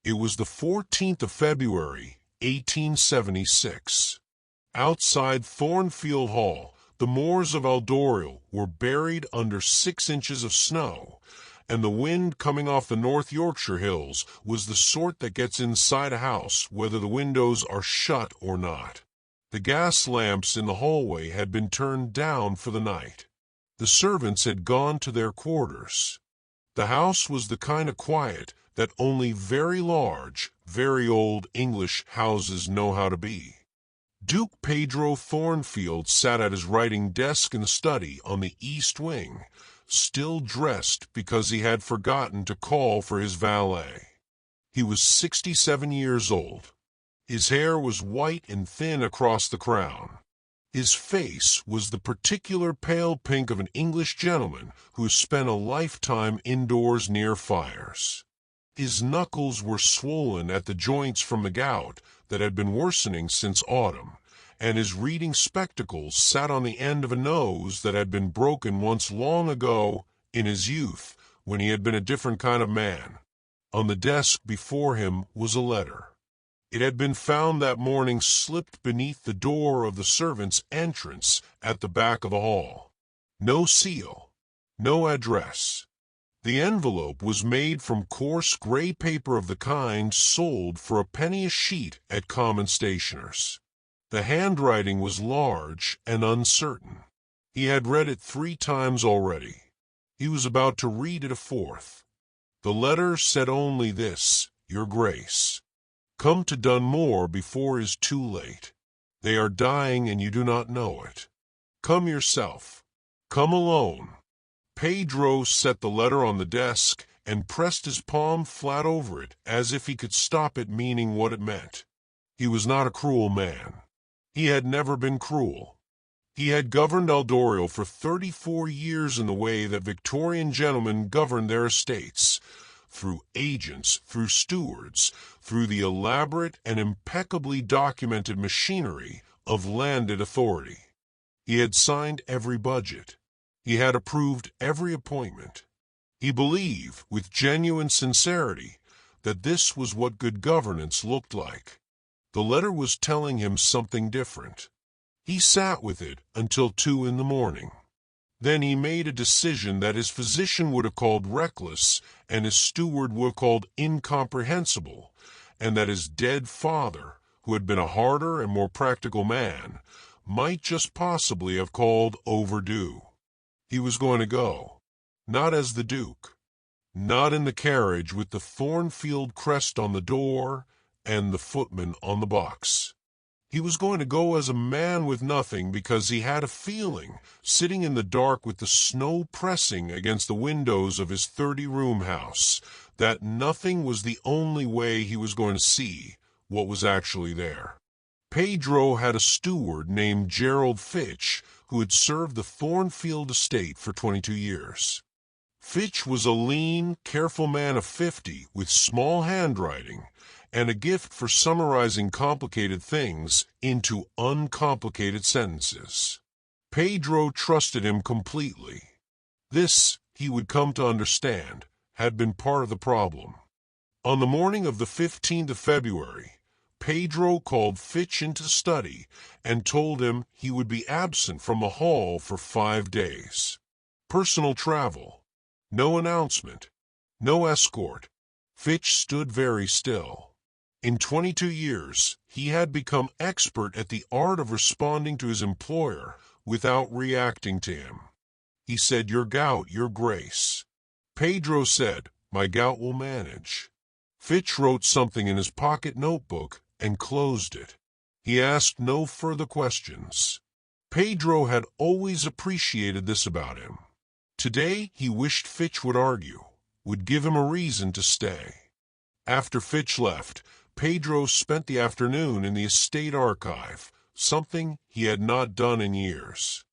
It was the 14th of February, 1876. Outside Thornfield Hall, the moors of Eldorial were buried under 6 inches of snow, and the wind coming off the North Yorkshire hills was the sort that gets inside a house whether the windows are shut or not. The gas lamps in the hallway had been turned down for the night. The servants had gone to their quarters. The house was the kind of quiet that only very large, very old English houses know how to be. Duke Pedro Thornfield sat at his writing desk in the study on the east wing, still dressed because he had forgotten to call for his valet. He was 67 years old. His hair was white and thin across the crown. His face was the particular pale pink of an English gentleman who has spent a lifetime indoors near fires. His knuckles were swollen at the joints from the gout that had been worsening since autumn, and his reading spectacles sat on the end of a nose that had been broken once long ago in his youth when he had been a different kind of man. On the desk before him was a letter. It had been found that morning slipped beneath the door of the servants' entrance at the back of the hall. No seal, no address. The envelope was made from coarse gray paper of the kind sold for a penny a sheet at common stationers. The handwriting was large and uncertain. He had read it 3 times already. He was about to read it a 4th. The letter said only this: Your Grace, come to Dunmore before it is too late. They are dying and you do not know it. Come yourself. Come alone. Pedro set the letter on the desk and pressed his palm flat over it as if he could stop it meaning what it meant. He was not a cruel man. He had never been cruel. He had governed Eldorial for 34 years in the way that Victorian gentlemen governed their estates, through agents, through stewards, through the elaborate and impeccably documented machinery of landed authority. He had signed every budget. He had approved every appointment. He believed, with genuine sincerity, that this was what good governance looked like. The letter was telling him something different. He sat with it until 2 in the morning. Then he made a decision that his physician would have called reckless and his steward would have called incomprehensible, and that his dead father, who had been a harder and more practical man, might just possibly have called overdue. He was going to go, not as the Duke, not in the carriage with the Thornfield crest on the door and the footman on the box. He was going to go as a man with nothing because he had a feeling, sitting in the dark with the snow pressing against the windows of his 30-room house, that nothing was the only way he was going to see what was actually there. Pedro had a steward named Gerald Fitch who had served the Thornfield estate for 22 years. Fitch was a lean, careful man of 50 with small handwriting and a gift for summarizing complicated things into uncomplicated sentences. Pedro trusted him completely. This, he would come to understand, had been part of the problem. On the morning of the 15th of February, Pedro called Fitch into the study and told him he would be absent from the hall for 5 days. Personal travel. No announcement. No escort. Fitch stood very still. In 22 years, he had become expert at the art of responding to his employer without reacting to him. He said, Your gout, Your Grace. Pedro said, My gout will manage. Fitch wrote something in his pocket notebook and closed it. He asked no further questions. Pedro had always appreciated this about him. Today he wished Fitch would argue, would give him a reason to stay. After Fitch left, Pedro spent the afternoon in the estate archive, something he had not done in years.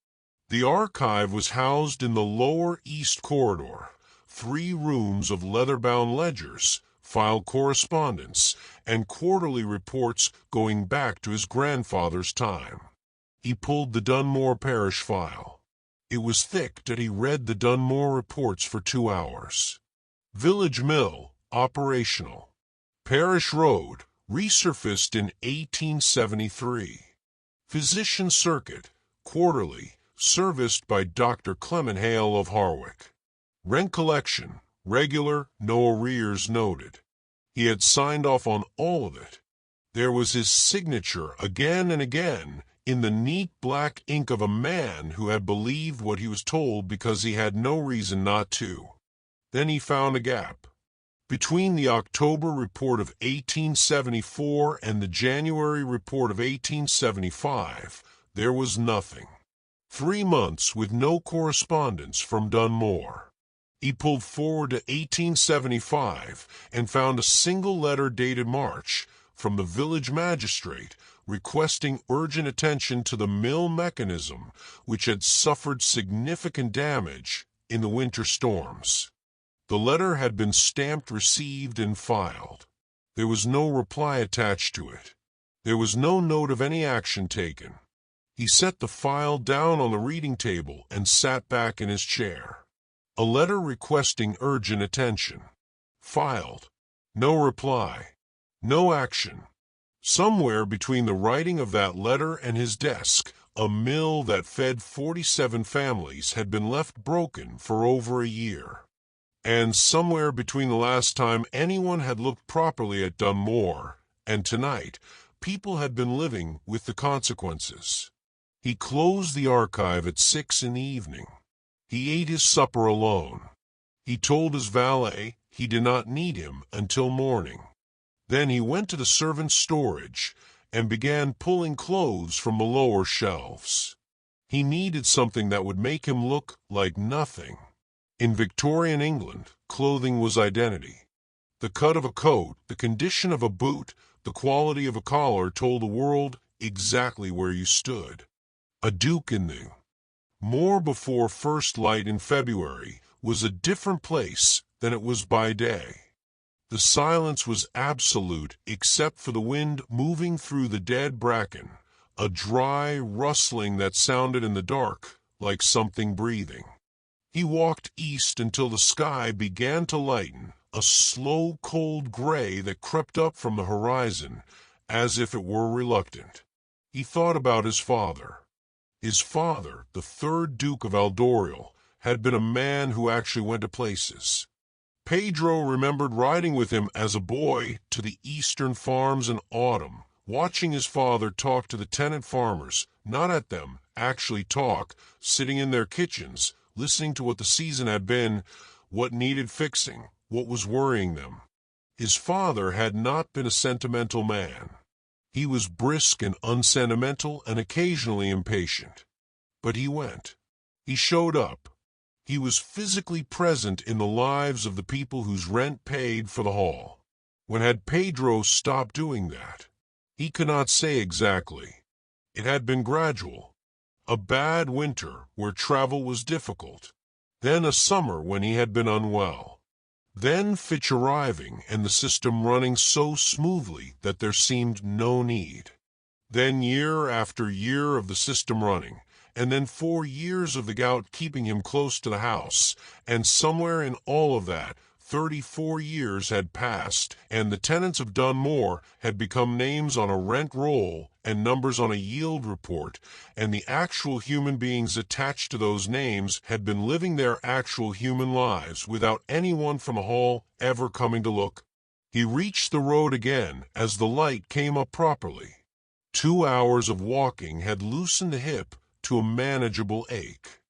The archive was housed in the lower east corridor, 3 rooms of leather-bound ledgers, file correspondence, and quarterly reports going back to his grandfather's time. He pulled the Dunmore Parish file. It was thick that he read the Dunmore reports for 2 hours. Village mill, operational. Parish Road, resurfaced in 1873. Physician Circuit, quarterly, serviced by Dr. Clement Hale of Harwick. Rent collection, regular, no arrears noted. He had signed off on all of it. There was his signature again and again in the neat black ink of a man who had believed what he was told because he had no reason not to. Then he found a gap. Between the October report of 1874 and the January report of 1875, there was nothing. 3 months with no correspondence from Dunmore. He pulled forward to 1875 and found a single letter dated March from the village magistrate requesting urgent attention to the mill mechanism which had suffered significant damage in the winter storms. The letter had been stamped received and filed. There was no reply attached to it. There was no note of any action taken. He set the file down on the reading table and sat back in his chair. A letter requesting urgent attention. Filed. No reply. No action. Somewhere between the writing of that letter and his desk, a mill that fed 47 families had been left broken for over a year. And somewhere between the last time anyone had looked properly at Dunmore and tonight, people had been living with the consequences. He closed the archive at 6 in the evening. He ate his supper alone. He told his valet he did not need him until morning. Then he went to the servants' storage and began pulling clothes from the lower shelves. He needed something that would make him look like nothing. In Victorian England, clothing was identity. The cut of a coat, the condition of a boot, the quality of a collar told the world exactly where you stood. A duke in the Moor before first light in February was a different place than it was by day. The silence was absolute except for the wind moving through the dead bracken, a dry rustling that sounded in the dark like something breathing. He walked east until the sky began to lighten, a slow cold gray that crept up from the horizon as if it were reluctant. He thought about his father. His father, the 3rd Duke of Eldorial, had been a man who actually went to places. Pedro remembered riding with him as a boy to the eastern farms in autumn, watching his father talk to the tenant farmers, not at them, actually talk, sitting in their kitchens, listening to what the season had been, what needed fixing, what was worrying them. His father had not been a sentimental man. He was brisk and unsentimental and occasionally impatient. But he went. He showed up. He was physically present in the lives of the people whose rent paid for the hall. When had Pedro stopped doing that? He could not say exactly. It had been gradual. A bad winter where travel was difficult. Then a summer when he had been unwell. Then Fitch arriving and the system running so smoothly that there seemed no need. Then year after year of the system running, and then 4 years of the gout keeping him close to the house, and somewhere in all of that, 34 years had passed, and the tenants of Dunmore had become names on a rent roll and numbers on a yield report, and the actual human beings attached to those names had been living their actual human lives without anyone from the hall ever coming to look. He reached the road again as the light came up properly. 2 hours of walking had loosened the hip to a manageable ache.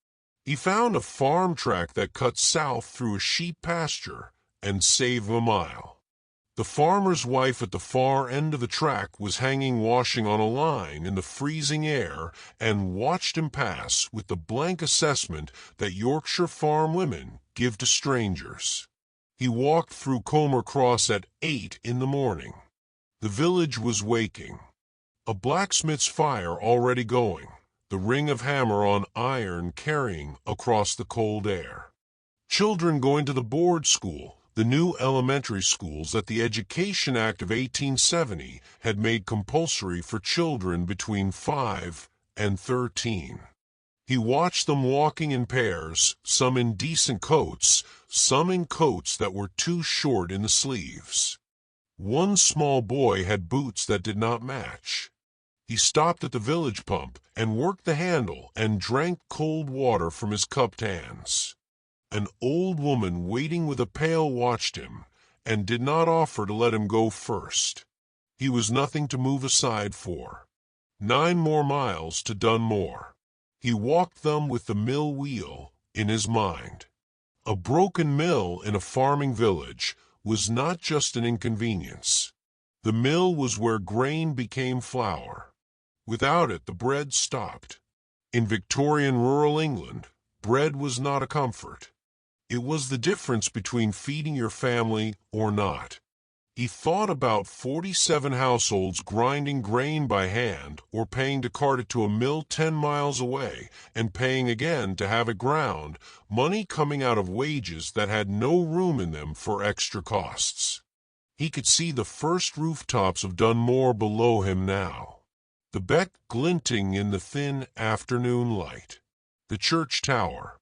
He found a farm track that cut south through a sheep pasture and saved a mile. The farmer's wife at the far end of the track was hanging washing on a line in the freezing air and watched him pass with the blank assessment that Yorkshire farm women give to strangers. He walked through Comer Cross at 8 in the morning. The village was waking. A blacksmith's fire already going. The ring of hammer on iron carrying across the cold air. Children going to the board school, the new elementary schools that the Education Act of 1870 had made compulsory for children between 5 and 13. He watched them walking in pairs, some in decent coats, some in coats that were too short in the sleeves. One small boy had boots that did not match. He stopped at the village pump and worked the handle and drank cold water from his cupped hands. An old woman waiting with a pail watched him and did not offer to let him go first. He was nothing to move aside for. 9 more miles to Dunmore. He walked them with the mill wheel in his mind. A broken mill in a farming village was not just an inconvenience. The mill was where grain became flour. Without it, the bread stopped. In Victorian rural England, bread was not a comfort. It was the difference between feeding your family or not. He thought about 47 households grinding grain by hand or paying to cart it to a mill 10 miles away and paying again to have it ground, money coming out of wages that had no room in them for extra costs. He could see the first rooftops of Dunmore below him now, the beck glinting in the thin afternoon light, the church tower,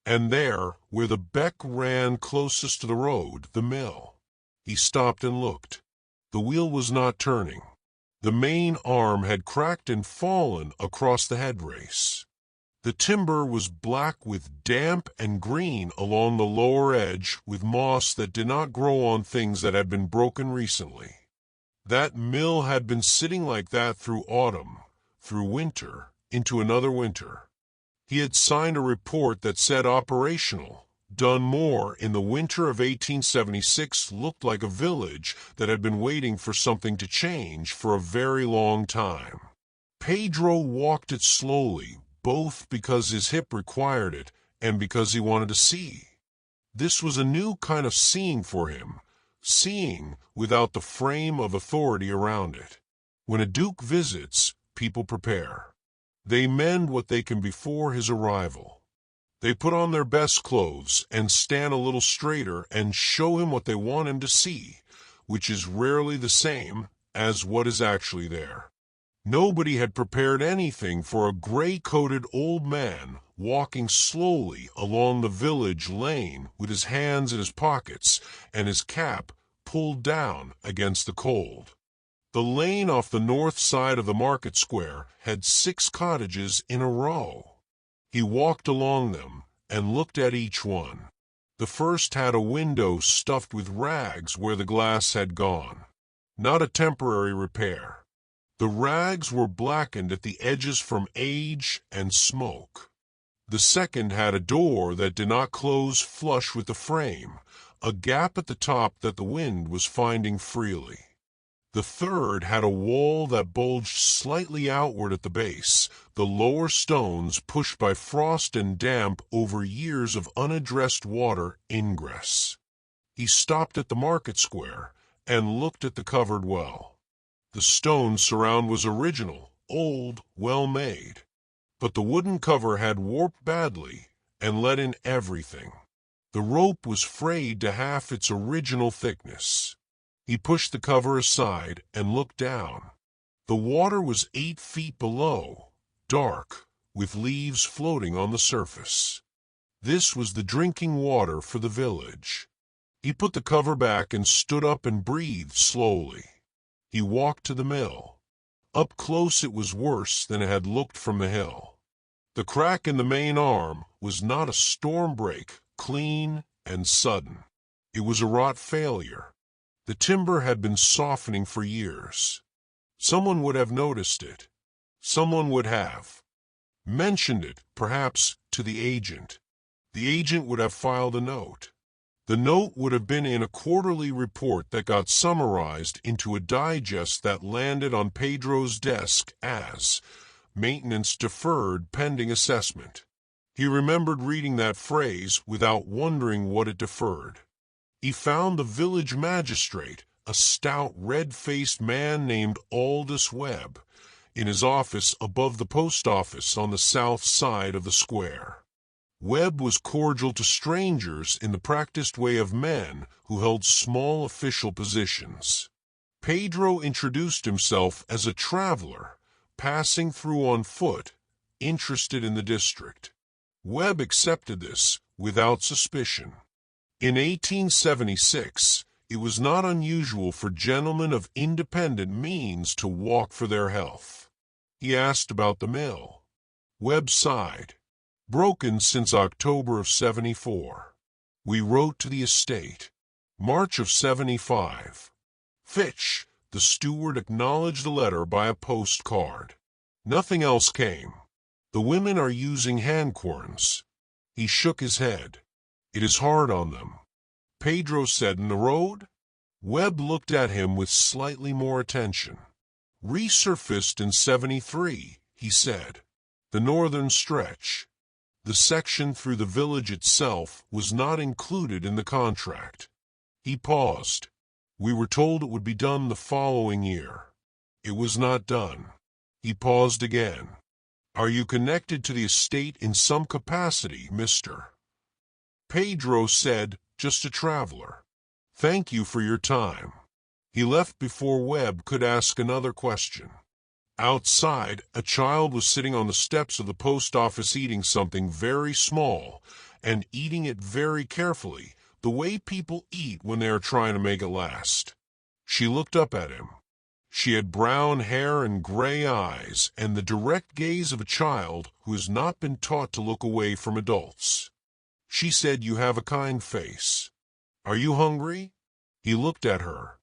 and there, where the beck ran closest to the road, the mill. He stopped and looked. The wheel was not turning. The main arm had cracked and fallen across the headrace. The timber was black with damp and green along the lower edge with moss that did not grow on things that had been broken recently. That mill had been sitting like that through autumn, through winter, into another winter. He had signed a report that said operational. Dunmore in the winter of 1876 looked like a village that had been waiting for something to change for a very long time. Pedro walked it slowly, both because his hip required it and because he wanted to see. This was a new kind of seeing for him, seeing without the frame of authority around it. When a duke visits, people prepare. They mend what they can before his arrival. They put on their best clothes and stand a little straighter and show him what they want him to see, which is rarely the same as what is actually there. Nobody had prepared anything for a gray-coated old man walking slowly along the village lane with his hands in his pockets and his cap pulled down against the cold. The lane off the north side of the market square had 6 cottages in a row. He walked along them and looked at each one. The first had a window stuffed with rags where the glass had gone. Not a temporary repair. The rags were blackened at the edges from age and smoke. The second had a door that did not close flush with the frame, a gap at the top that the wind was finding freely. The third had a wall that bulged slightly outward at the base, the lower stones pushed by frost and damp over years of unaddressed water ingress. He stopped at the market square and looked at the covered well. The stone surround was original, old, well-made, but the wooden cover had warped badly and let in everything. The rope was frayed to half its original thickness. He pushed the cover aside and looked down. The water was 8 feet below, dark, with leaves floating on the surface. This was the drinking water for the village. He put the cover back and stood up and breathed slowly. He walked to the mill. Up close it was worse than it had looked from the hill. The crack in the main arm was not a storm break, clean and sudden. It was a rot failure. The timber had been softening for years. Someone would have noticed it. Someone would have mentioned it, perhaps, to the agent. The agent would have filed a note. The note would have been in a quarterly report that got summarized into a digest that landed on Pedro's desk as maintenance deferred pending assessment. He remembered reading that phrase without wondering what it deferred. He found the village magistrate, a stout, red-faced man named Aldous Webb, in his office above the post office on the south side of the square. Webb was cordial to strangers in the practiced way of men who held small official positions. Pedro introduced himself as a traveler, passing through on foot, interested in the district. Webb accepted this without suspicion. In 1876, It was not unusual for gentlemen of independent means to walk for their health. He asked about the mill. Webb sighed. Broken since October of '74. We wrote to the estate. March of '75. Fitch, the steward, acknowledged the letter by a postcard. Nothing else came. The women are using hand querns. He shook his head. It is hard on them. Pedro said, in the road? Webb looked at him with slightly more attention. Resurfaced in '73, he said. The northern stretch. The section through the village itself was not included in the contract. He paused. We were told it would be done the following year. It was not done. He paused again. Are you connected to the estate in some capacity, mister? Pedro said, just a traveler. Thank you for your time. He left before Webb could ask another question. Outside, a child was sitting on the steps of the post office eating something very small, and eating it very carefully, the way people eat when they are trying to make it last. She looked up at him. She had brown hair and gray eyes, and the direct gaze of a child who has not been taught to look away from adults. She said, "You have a kind face. Are you hungry?" He looked at her,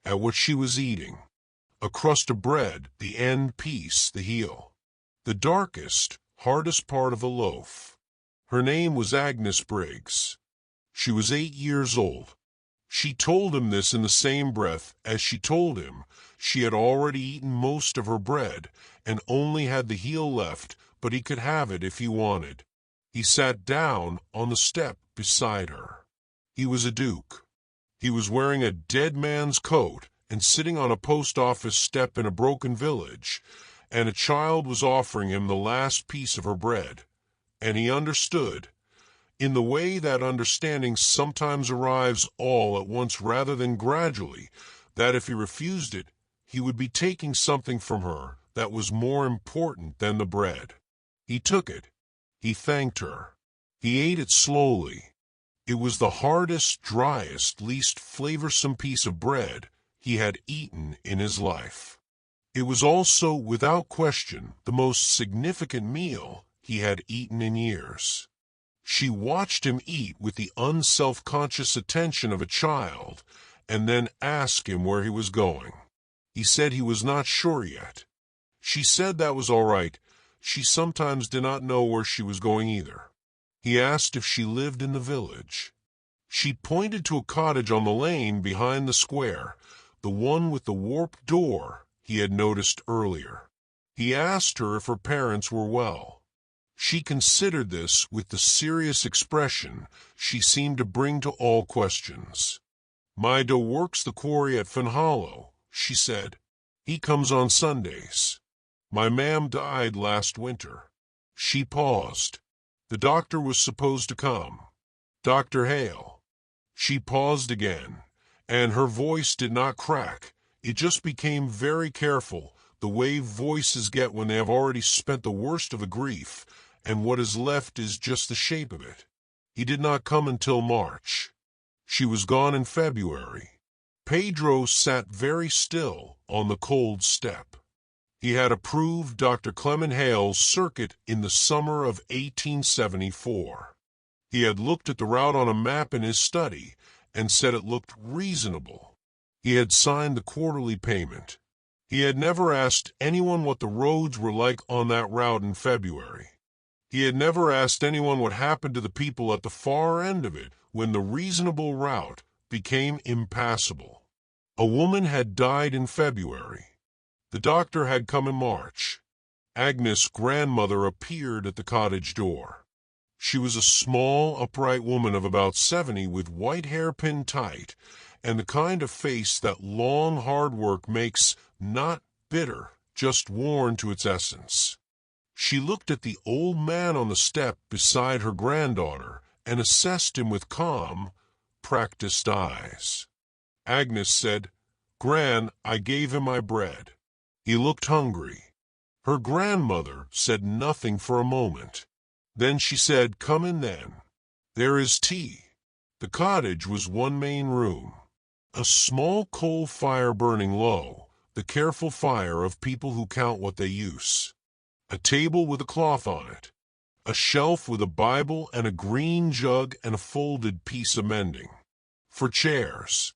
at what she was eating. A crust of bread, the end piece, the heel. The darkest, hardest part of a loaf. Her name was Agnes Briggs. She was 8 years old. She told him this in the same breath as she told him she had already eaten most of her bread and only had the heel left, but he could have it if he wanted. He sat down on the step beside her. He was a duke. He was wearing a dead man's coat and sitting on a post office step in a broken village, and a child was offering him the last piece of her bread. And he understood, in the way that understanding sometimes arrives all at once rather than gradually, that if he refused it, he would be taking something from her that was more important than the bread. He took it. He thanked her. He ate it slowly. It was the hardest, driest, least flavorsome piece of bread he had eaten in his life. It was also, without question, the most significant meal he had eaten in years. She watched him eat with the unself-conscious attention of a child, and then asked him where he was going. He said he was not sure yet. She said that was all right. She sometimes did not know where she was going either. He asked if she lived in the village. She pointed to a cottage on the lane behind the square, the one with the warped door he had noticed earlier. He asked her if her parents were well. She considered this with the serious expression she seemed to bring to all questions. "My do works the quarry at Fenhollow," she said. "He comes on Sundays. My mam died last winter." She paused. The doctor was supposed to come. Dr. Hale. She paused again, and her voice did not crack. It just became very careful, the way voices get when they have already spent the worst of the grief, and what is left is just the shape of it. He did not come until March. She was gone in February. Pedro sat very still on the cold step. He had approved Dr. Clement Hale's circuit in the summer of 1874. He had looked at the route on a map in his study and said it looked reasonable. He had signed the quarterly payment. He had never asked anyone what the roads were like on that route in February. He had never asked anyone what happened to the people at the far end of it when the reasonable route became impassable. A woman had died in February. The doctor had come in March. Agnes' grandmother appeared at the cottage door. She was a small, upright woman of about 70 with white hair pinned tight, and the kind of face that long, hard work makes not bitter, just worn to its essence. She looked at the old man on the step beside her granddaughter and assessed him with calm, practiced eyes. Agnes said, "Gran, I gave him my bread." He looked hungry. Her grandmother said nothing for a moment. Then she said, "Come in then. There is tea." The cottage was one main room. A small coal fire burning low, the careful fire of people who count what they use. A table with a cloth on it. A shelf with a Bible and a green jug and a folded piece of mending. For chairs.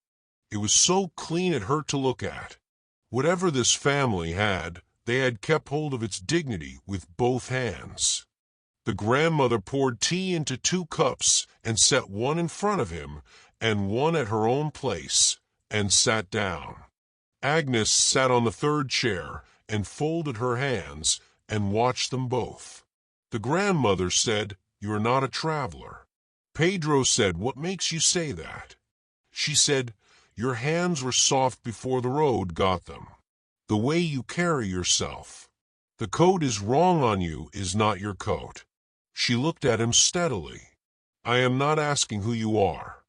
It was so clean it hurt to look at. Whatever this family had, they had kept hold of its dignity with both hands. The grandmother poured tea into 2 cups and set one in front of him and one at her own place, and sat down. Agnes sat on the 3rd chair and folded her hands and watched them both. The grandmother said, "You are not a traveler." Pedro said, "What makes you say that?" She said, "Your hands were soft before the road got them. The way you carry yourself. The coat is wrong on you is not your coat." She looked at him steadily. "I am not asking who you are.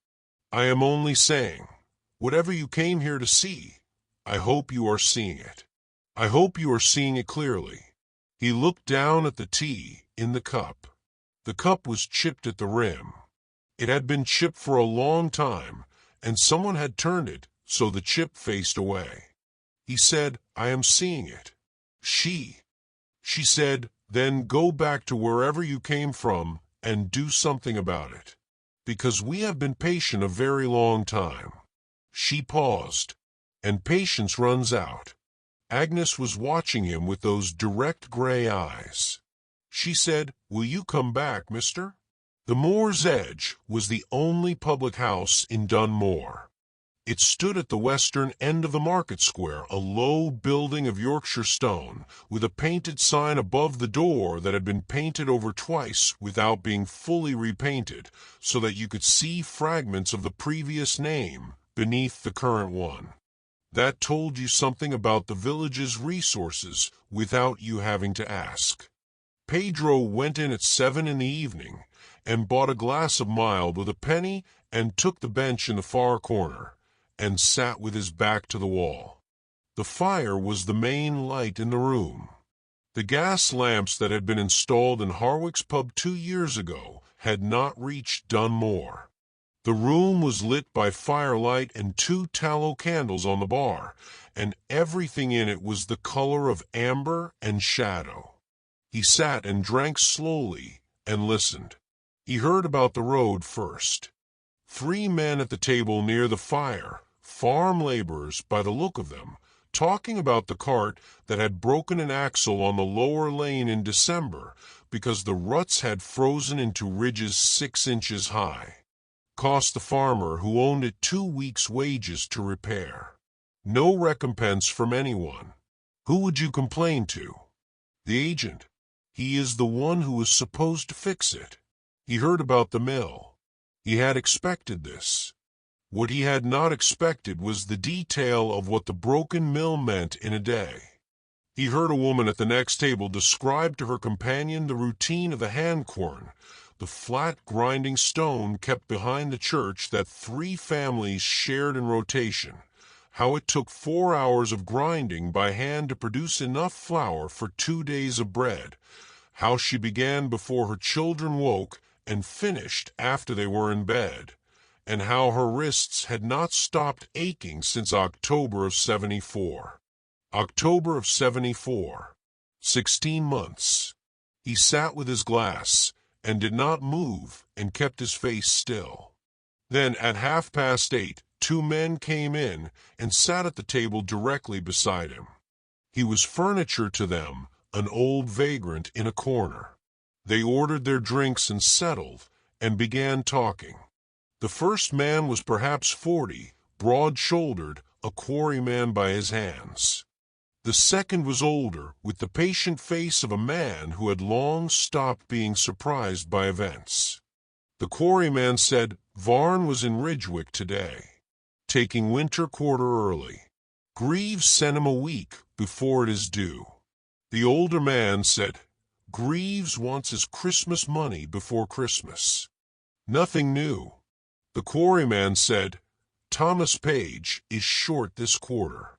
I am only saying, whatever you came here to see, I hope you are seeing it. I hope you are seeing it clearly." He looked down at the tea in the cup. The cup was chipped at the rim. It had been chipped for a long time, and someone had turned it so the chip faced away. He said, "I am seeing it." She said, "Then go back to wherever you came from and do something about it. Because we have been patient a very long time." She paused, and patience runs out. Agnes was watching him with those direct gray eyes. She said, "Will you come back, mister?" The Moor's Edge was the only public house in Dunmore. It stood at the western end of the market square, a low building of Yorkshire stone, with a painted sign above the door that had been painted over twice without being fully repainted, so that you could see fragments of the previous name beneath the current one. That told you something about the village's resources without you having to ask. Pedro went in at 7 in the evening and bought a glass of mild with a penny and took the bench in the far corner and sat with his back to the wall. The fire was the main light in the room. The gas lamps that had been installed in Harwick's pub 2 years ago had not reached Dunmore. The room was lit by firelight and 2 tallow candles on the bar, and everything in it was the color of amber and shadow. He sat and drank slowly and listened. He heard about the road first. 3 men at the table near the fire, farm laborers by the look of them, talking about the cart that had broken an axle on the lower lane in December because the ruts had frozen into ridges 6 inches high. Cost the farmer who owned it 2 weeks' wages to repair. No recompense from anyone. Who would you complain to? The agent. He is the one who was supposed to fix it. He heard about the mill. He had expected this. What he had not expected was the detail of what the broken mill meant in a day. He heard a woman at the next table describe to her companion the routine of the hand quern, the flat grinding stone kept behind the church that 3 families shared in rotation, how it took 4 hours of grinding by hand to produce enough flour for 2 days of bread, how she began before her children woke and finished after they were in bed, and how her wrists had not stopped aching since October of '74. October of '74. 16 months. He sat with his glass and did not move and kept his face still. Then at 8:30, 2 men came in and sat at the table directly beside him. He was furniture to them, an old vagrant in a corner. They ordered their drinks and settled, and began talking. The first man was perhaps 40, broad-shouldered, a quarryman by his hands. The second was older, with the patient face of a man who had long stopped being surprised by events. The quarryman said Varn was in Ridgewick today, taking winter quarter early. Greaves sent him a week before it is due. The older man said, Greaves wants his Christmas money before Christmas. Nothing new. The quarryman said, Thomas Page is short this quarter.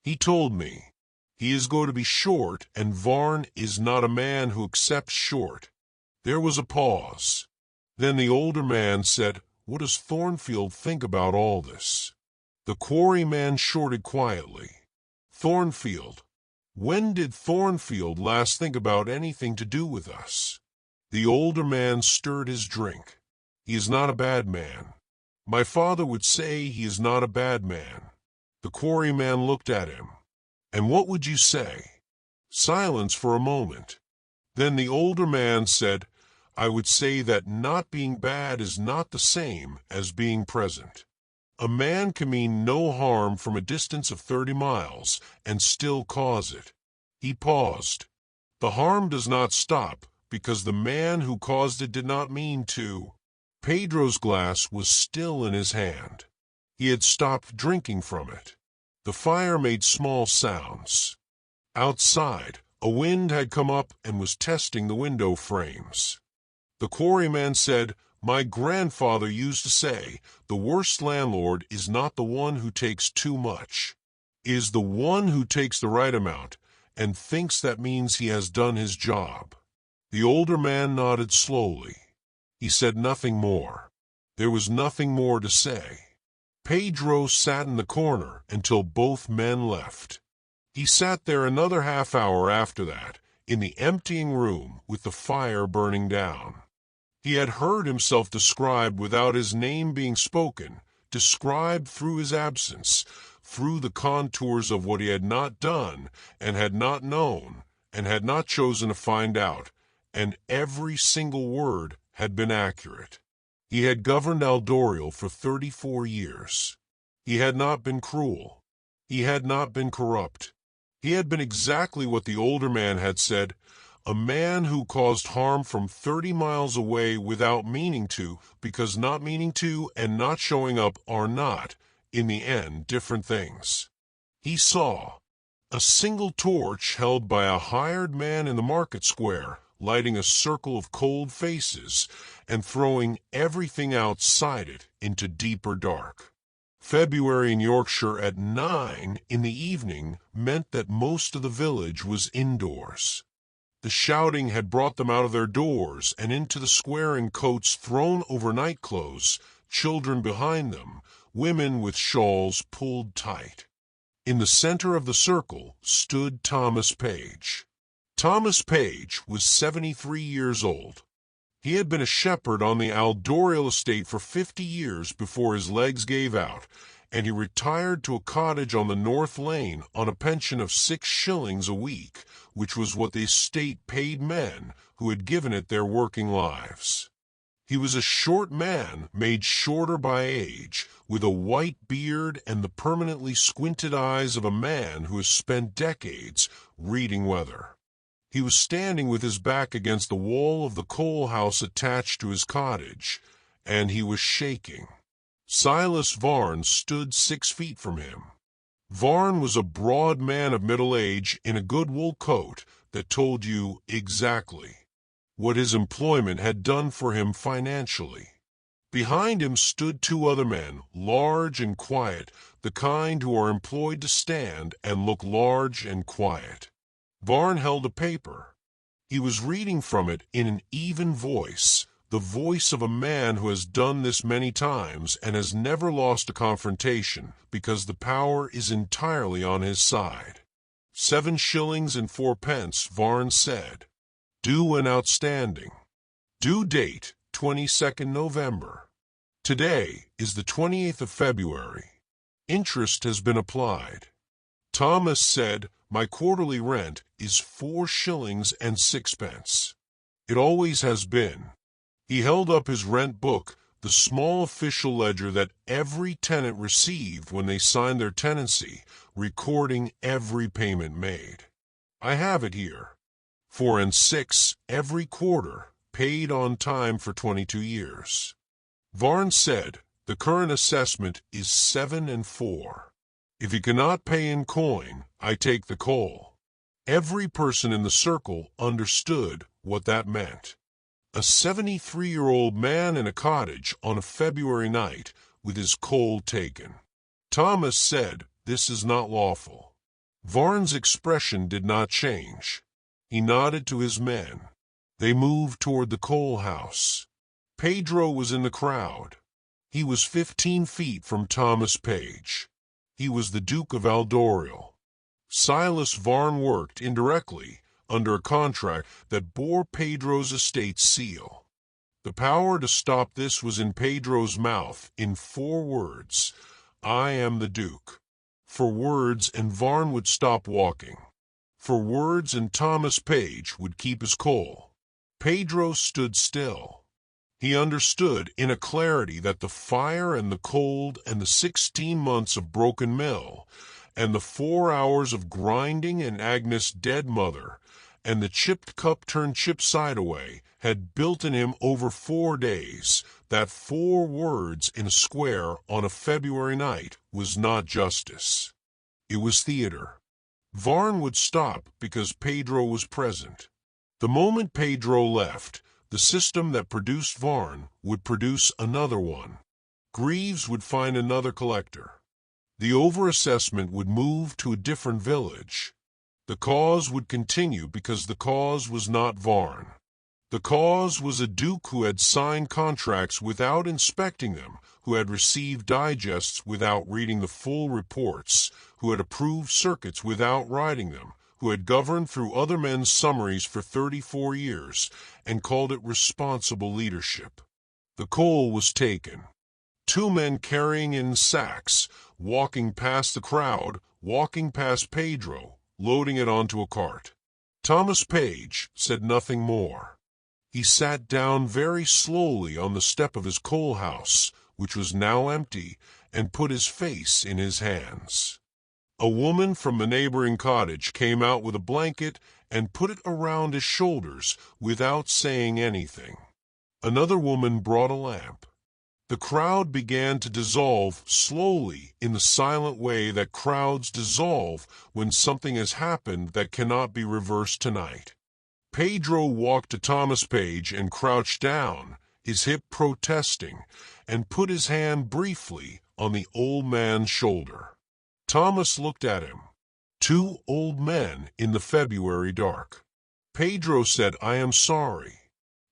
He told me. He is going to be short, and Varn is not a man who accepts short. There was a pause. Then the older man said, What does Thornfield think about all this? The quarryman shorted quietly. Thornfield. When did Thornfield last think about anything to do with us? The older man stirred his drink. He is not a bad man. My father would say he is not a bad man. The quarryman looked at him. And what would you say? Silence for a moment. Then the older man said, I would say that not being bad is not the same as being present. A man can mean no harm from a distance of 30 miles and still cause it. He paused. The harm does not stop because the man who caused it did not mean to. Pedro's glass was still in his hand. He had stopped drinking from it. The fire made small sounds. Outside, a wind had come up and was testing the window frames. The quarryman said, My grandfather used to say, the worst landlord is not the one who takes too much. It is the one who takes the right amount and thinks that means he has done his job. The older man nodded slowly. He said nothing more. There was nothing more to say. Pedro sat in the corner until both men left. He sat there another half hour after that, in the emptying room with the fire burning down. He had heard himself described without his name being spoken, described through his absence, through the contours of what he had not done and had not known and had not chosen to find out, and every single word had been accurate. He had governed Aldorial for 34 years. He had not been cruel. He had not been corrupt. He had been exactly what the older man had said, a man who caused harm from 30 miles away without meaning to, because not meaning to and not showing up are not, in the end, different things. He saw a single torch held by a hired man in the market square, lighting a circle of cold faces and throwing everything outside it into deeper dark. February in Yorkshire at 9 in the evening meant that most of the village was indoors. The shouting had brought them out of their doors and into the square in coats thrown over nightclothes, children behind them, women with shawls pulled tight. In the center of the circle stood Thomas Page. Thomas Page was 73 years old. He had been a shepherd on the Aldorial estate for 50 years before his legs gave out, and he retired to a cottage on the North Lane on a pension of 6 shillings a week, which was what the estate paid men who had given it their working lives. He was a short man, made shorter by age, with a white beard and the permanently squinted eyes of a man who has spent decades reading weather. He was standing with his back against the wall of the coal house attached to his cottage, and he was shaking. Silas Varn stood 6 feet from him. Varn was a broad man of middle age in a good wool coat that told you exactly what his employment had done for him financially. Behind him stood 2 other men, large and quiet, the kind who are employed to stand and look large and quiet. Varn held a paper. He was reading from it in an even voice, the voice of a man who has done this many times and has never lost a confrontation because the power is entirely on his side. 7 shillings and 4 pence, Varn said. Due and outstanding. Due date, 22nd November. Today is the 28th of February. Interest has been applied. Thomas said, My quarterly rent is 4 shillings and 6 pence. It always has been. He held up his rent book, the small official ledger that every tenant received when they signed their tenancy, recording every payment made. I have it here. 4 and 6 every quarter, paid on time for 22 years. Varn said, the current assessment is 7 and 4. If you cannot pay in coin, I take the coal. Every person in the circle understood what that meant. A 73-year-old man in a cottage on a February night with his coal taken. Thomas said, this is not lawful. Varn's expression did not change. He nodded to his men. They moved toward the coal house. Pedro was in the crowd. He was 15 feet from Thomas Page. He was the Duke of Aldorial. Silas Varn worked indirectly under a contract that bore Pedro's estate's seal. The power to stop this was in Pedro's mouth in 4 words: "I am the Duke." 4 words, and Varn would stop walking. 4 words, and Thomas Page would keep his coal. Pedro stood still. He understood in a clarity that the fire and the cold and the 16 months of broken mill and the 4 hours of grinding and Agnes' dead mother and the chipped cup turned chip side away had built in him over 4 days, that 4 words in a square on a February night was not justice. It was theater. Varn would stop because Pedro was present. The moment Pedro left, the system that produced Varn would produce another one. Greaves would find another collector. The overassessment would move to a different village. The cause would continue because the cause was not Varn. The cause was a duke who had signed contracts without inspecting them, who had received digests without reading the full reports, who had approved circuits without writing them, who had governed through other men's summaries for 34 years, and called it responsible leadership. The coal was taken. 2 men carrying in sacks, walking past the crowd, walking past Pedro, loading it onto a cart. Thomas Page said nothing more. He sat down very slowly on the step of his coal house, which was now empty, and put his face in his hands. A woman from a neighboring cottage came out with a blanket and put it around his shoulders without saying anything. Another woman brought a lamp. The crowd began to dissolve slowly in the silent way that crowds dissolve when something has happened that cannot be reversed tonight. Pedro walked to Thomas Page and crouched down, his hip protesting, and put his hand briefly on the old man's shoulder. Thomas looked at him. 2 old men in the February dark. Pedro said, "I am sorry."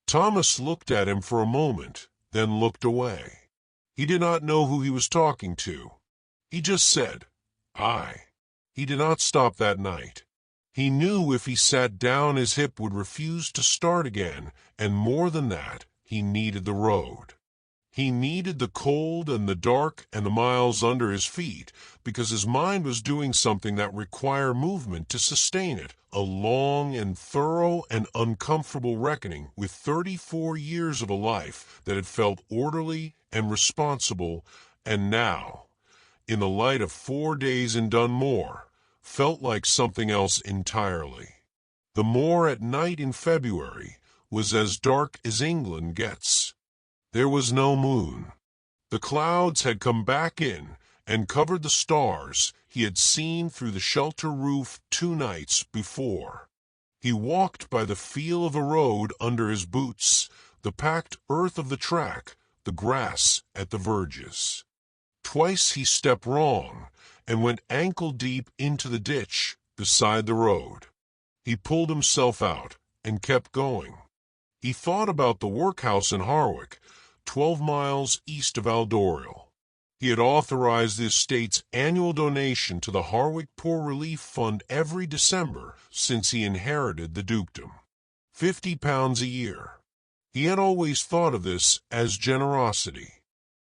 Thomas looked at him for a moment, then looked away. He did not know who he was talking to. He just said, "I." He did not stop that night. He knew if he sat down his hip would refuse to start again, and more than that, he needed the road. He needed the cold and the dark and the miles under his feet, because his mind was doing something that required movement to sustain it, a long and thorough and uncomfortable reckoning with 34 years of a life that had felt orderly and responsible, and now, in the light of 4 days in Dunmore, felt like something else entirely. The moor at night in February was as dark as England gets. There was no moon. The clouds had come back in and covered the stars he had seen through the shelter roof 2 nights before. He walked by the feel of a road under his boots, the packed earth of the track, the grass at the verges. Twice he stepped wrong and went ankle-deep into the ditch beside the road. He pulled himself out and kept going. He thought about the workhouse in Harwick, 12 miles east of Aldorial. He had authorized the estate's annual donation to the Harwick Poor Relief Fund every December since he inherited the dukedom. £50 a year. He had always thought of this as generosity.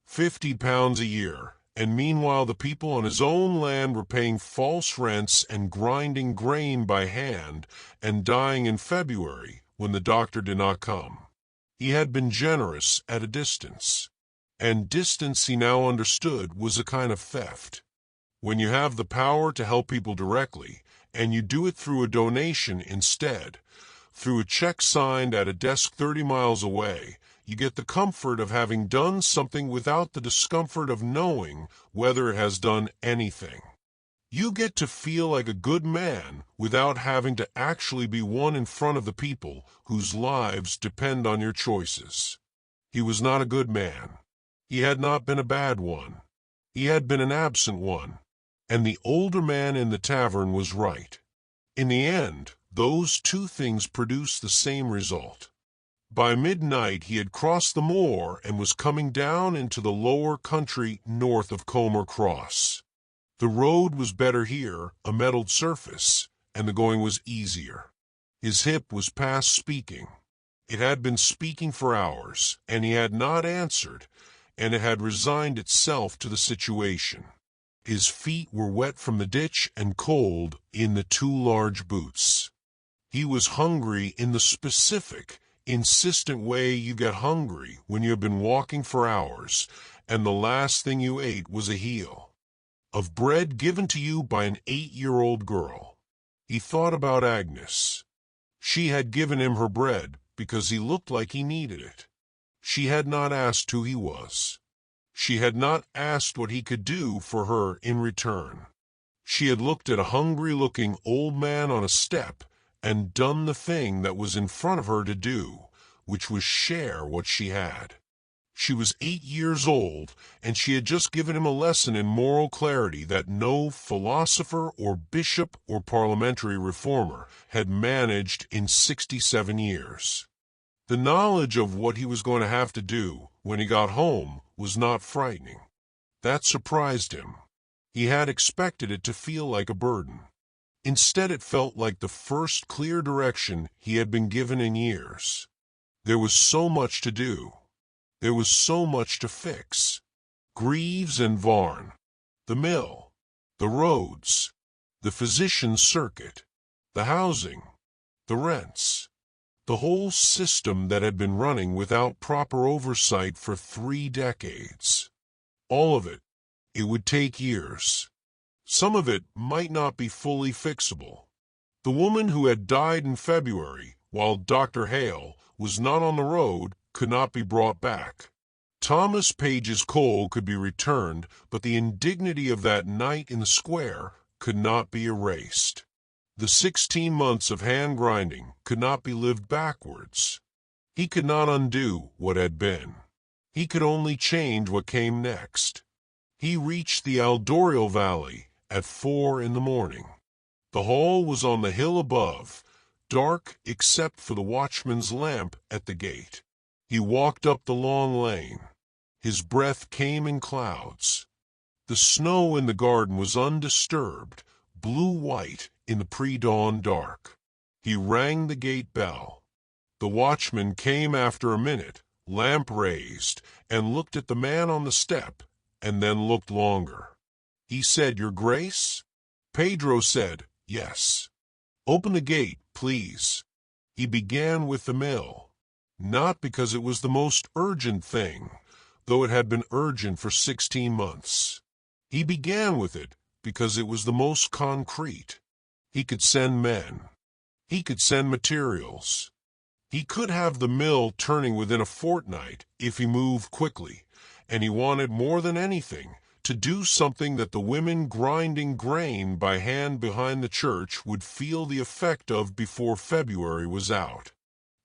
£50 a year, and meanwhile the people on his own land were paying false rents and grinding grain by hand and dying in February when the doctor did not come. He had been generous at a distance, and distance he now understood was a kind of theft. When you have the power to help people directly, and you do it through a donation instead, through a check signed at a desk 30 miles away, you get the comfort of having done something without the discomfort of knowing whether it has done anything. You get to feel like a good man without having to actually be one in front of the people whose lives depend on your choices. He was not a good man. He had not been a bad one. He had been an absent one. And the older man in the tavern was right. In the end, those 2 things produced the same result. By midnight he had crossed the moor and was coming down into the lower country north of Comer Cross. The road was better here, a metalled surface, and the going was easier. His hip was past speaking. It had been speaking for hours, and he had not answered, and it had resigned itself to the situation. His feet were wet from the ditch and cold in the two large boots. He was hungry in the specific, insistent way you get hungry when you have been walking for hours, and the last thing you ate was a heel of bread given to you by an 8-year-old girl. He thought about Agnes. She had given him her bread because he looked like he needed it. She had not asked who he was. She had not asked what he could do for her in return. She had looked at a hungry-looking old man on a step and done the thing that was in front of her to do, which was share what she had. She was 8 years old, and she had just given him a lesson in moral clarity that no philosopher or bishop or parliamentary reformer had managed in 67 years. The knowledge of what he was going to have to do when he got home was not frightening. That surprised him. He had expected it to feel like a burden. Instead, it felt like the first clear direction he had been given in years. There was so much to do. There was so much to fix. Greaves and Varn, the mill, the roads, the physician's circuit, the housing, the rents, the whole system that had been running without proper oversight for 3 decades. All of it, it would take years. Some of it might not be fully fixable. The woman who had died in February, while Dr. Hale was not on the road, could not be brought back. Thomas Page's coal could be returned, but the indignity of that night in the square could not be erased. The 16 months of hand-grinding could not be lived backwards. He could not undo what had been. He could only change what came next. He reached the Aldorial Valley at 4 in the morning. The hall was on the hill above, dark except for the watchman's lamp at the gate. He walked up the long lane. His breath came in clouds. The snow in the garden was undisturbed, blue-white in the pre-dawn dark. He rang the gate bell. The watchman came after a minute, lamp raised, and looked at the man on the step, and then looked longer. He said, "Your Grace?" Pedro said, "Yes." "Open the gate, please." He began with the mill, not because it was the most urgent thing, though it had been urgent for 16 months. He began with it because it was the most concrete. He could send men. He could send materials. He could have the mill turning within a fortnight if he moved quickly, and he wanted more than anything to do something that the women grinding grain by hand behind the church would feel the effect of before February was out.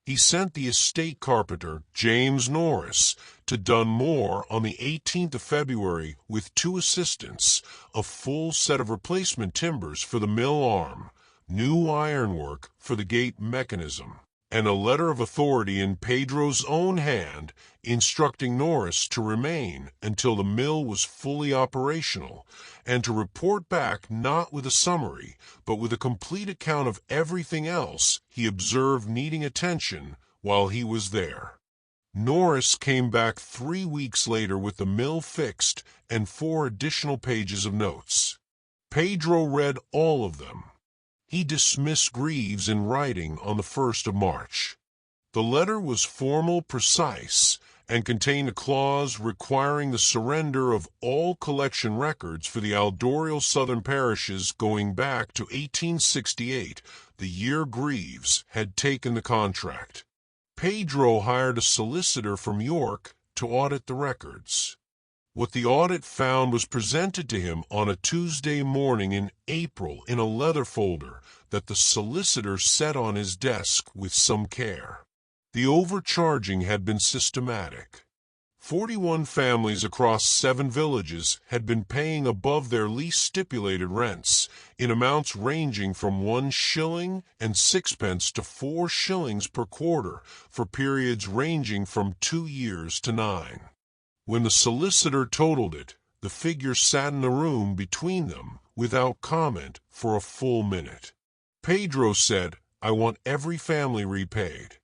He sent the estate carpenter, James Norris, to Dunmore on the 18th of February with 2 assistants, a full set of replacement timbers for the mill arm, new ironwork for the gate mechanism, and a letter of authority in Pedro's own hand instructing Norris to remain until the mill was fully operational, and to report back not with a summary, but with a complete account of everything else he observed needing attention while he was there. Norris came back 3 weeks later with the mill fixed and 4 additional pages of notes. Pedro read all of them. He dismissed Greaves in writing on the 1st of March. The letter was formal, precise, and contained a clause requiring the surrender of all collection records for the Aldorial Southern parishes going back to 1868, the year Greaves had taken the contract. Pedro hired a solicitor from York to audit the records. What the audit found was presented to him on a Tuesday morning in April in a leather folder that the solicitor set on his desk with some care. The overcharging had been systematic. 41 families across 7 villages had been paying above their least stipulated rents in amounts ranging from 1 shilling and 6 to 4 shillings per quarter for periods ranging from 2 years to 9. When the solicitor totaled it, The figure sat in the room between them without comment for a full minute. Pedro said, "I want every family repaid.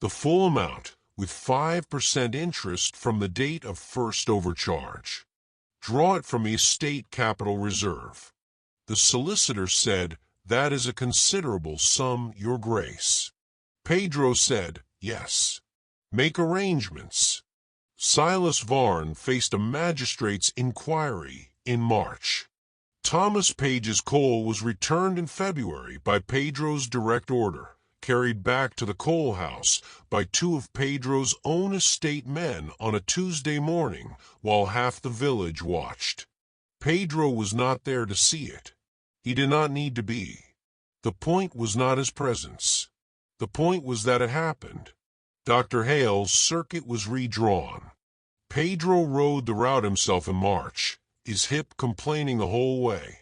The full amount, with 5% interest from the date of first overcharge. Draw it from the estate capital reserve." The solicitor said, "That is a considerable sum, Your Grace." Pedro said, "Yes. Make arrangements." Silas Varn faced a magistrate's inquiry in March. Thomas Page's coal was returned in February by Pedro's direct order, carried back to the coal house by two of Pedro's own estate men on a Tuesday morning while half the village watched. Pedro was not there to see it. He did not need to be. The point was not his presence. The point was that it happened. Dr. Hale's circuit was redrawn. Pedro rode the route himself in March, his hip complaining the whole way,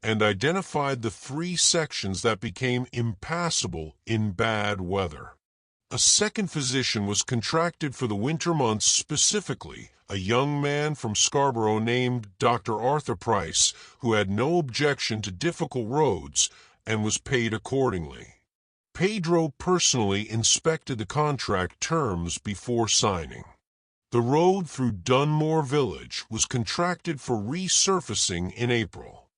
and identified the 3 sections that became impassable in bad weather. A second physician was contracted for the winter months, specifically a young man from Scarborough named Dr. Arthur Price, who had no objection to difficult roads and was paid accordingly. Pedro personally inspected the contract terms before signing. The road through Dunmore Village was contracted for resurfacing in April.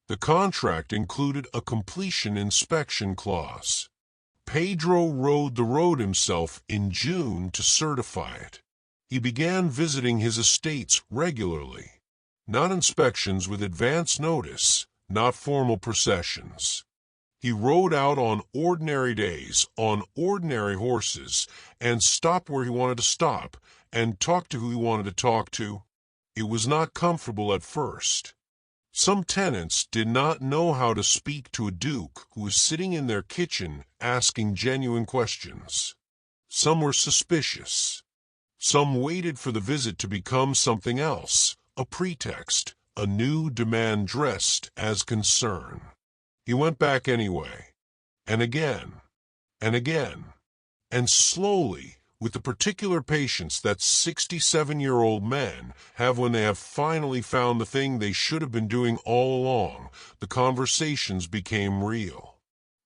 The contract included a completion inspection clause. Pedro rode the road himself in June to certify it. He began visiting his estates regularly. Not inspections with advance notice, not formal processions. He rode out on ordinary days, on ordinary horses, and stopped where he wanted to stop, and talked to who he wanted to talk to. It was not comfortable at first. Some tenants did not know how to speak to a duke who was sitting in their kitchen asking genuine questions. Some were suspicious. Some waited for the visit to become something else, a pretext, a new demand dressed as concern. He went back anyway, and again, and again, and slowly, with the particular patience that 67-year-old men have when they have finally found the thing they should have been doing all along, the conversations became real.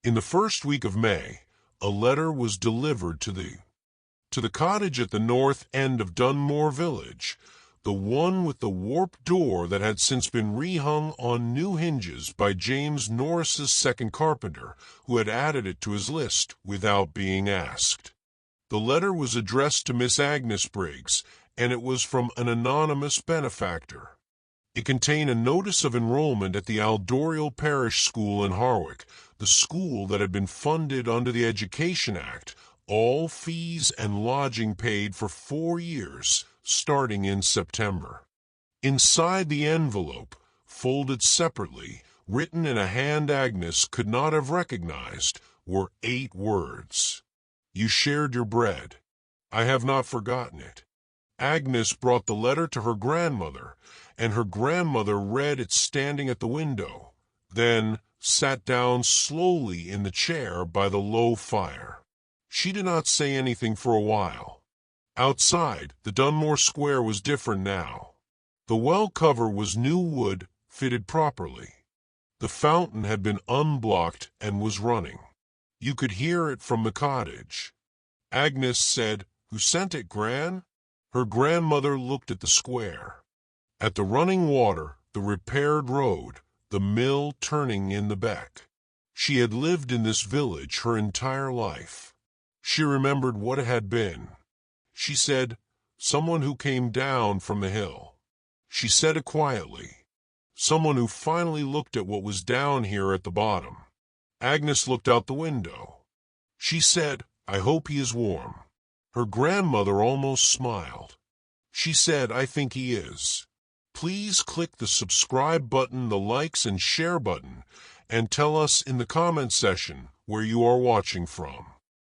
In the first week of May, a letter was delivered to the cottage at the north end of Dunmore Village, the one with the warped door that had since been rehung on new hinges by James Norris's second carpenter, who had added it to his list without being asked. The letter was addressed to Miss Agnes Briggs, and it was from an anonymous benefactor. It contained a notice of enrollment at the Aldorial Parish School in Harwick, the school that had been funded under the Education Act, all fees and lodging paid for 4 years, starting in September. Inside the envelope, folded separately, written in a hand Agnes could not have recognized, were 8 words. "You shared your bread. I have not forgotten it." Agnes brought the letter to her grandmother, and her grandmother read it standing at the window, then sat down slowly in the chair by the low fire. She did not say anything for a while. Outside, the Dunmore Square was different now. The well cover was new wood, fitted properly. The fountain had been unblocked and was running. You could hear it from the cottage. Agnes said, "Who sent it, Gran?" Her grandmother looked at the square. At the running water, the repaired road, the mill turning in the beck. She had lived in this village her entire life. She remembered what it had been. She said, "Someone who came down from the hill." She said it quietly. Someone who finally looked at what was down here at the bottom. Agnes looked out the window. She said, "I hope he is warm." Her grandmother almost smiled. She said, "I think he is." Please click the subscribe button, the likes and share button, and tell us in the comment section where you are watching from.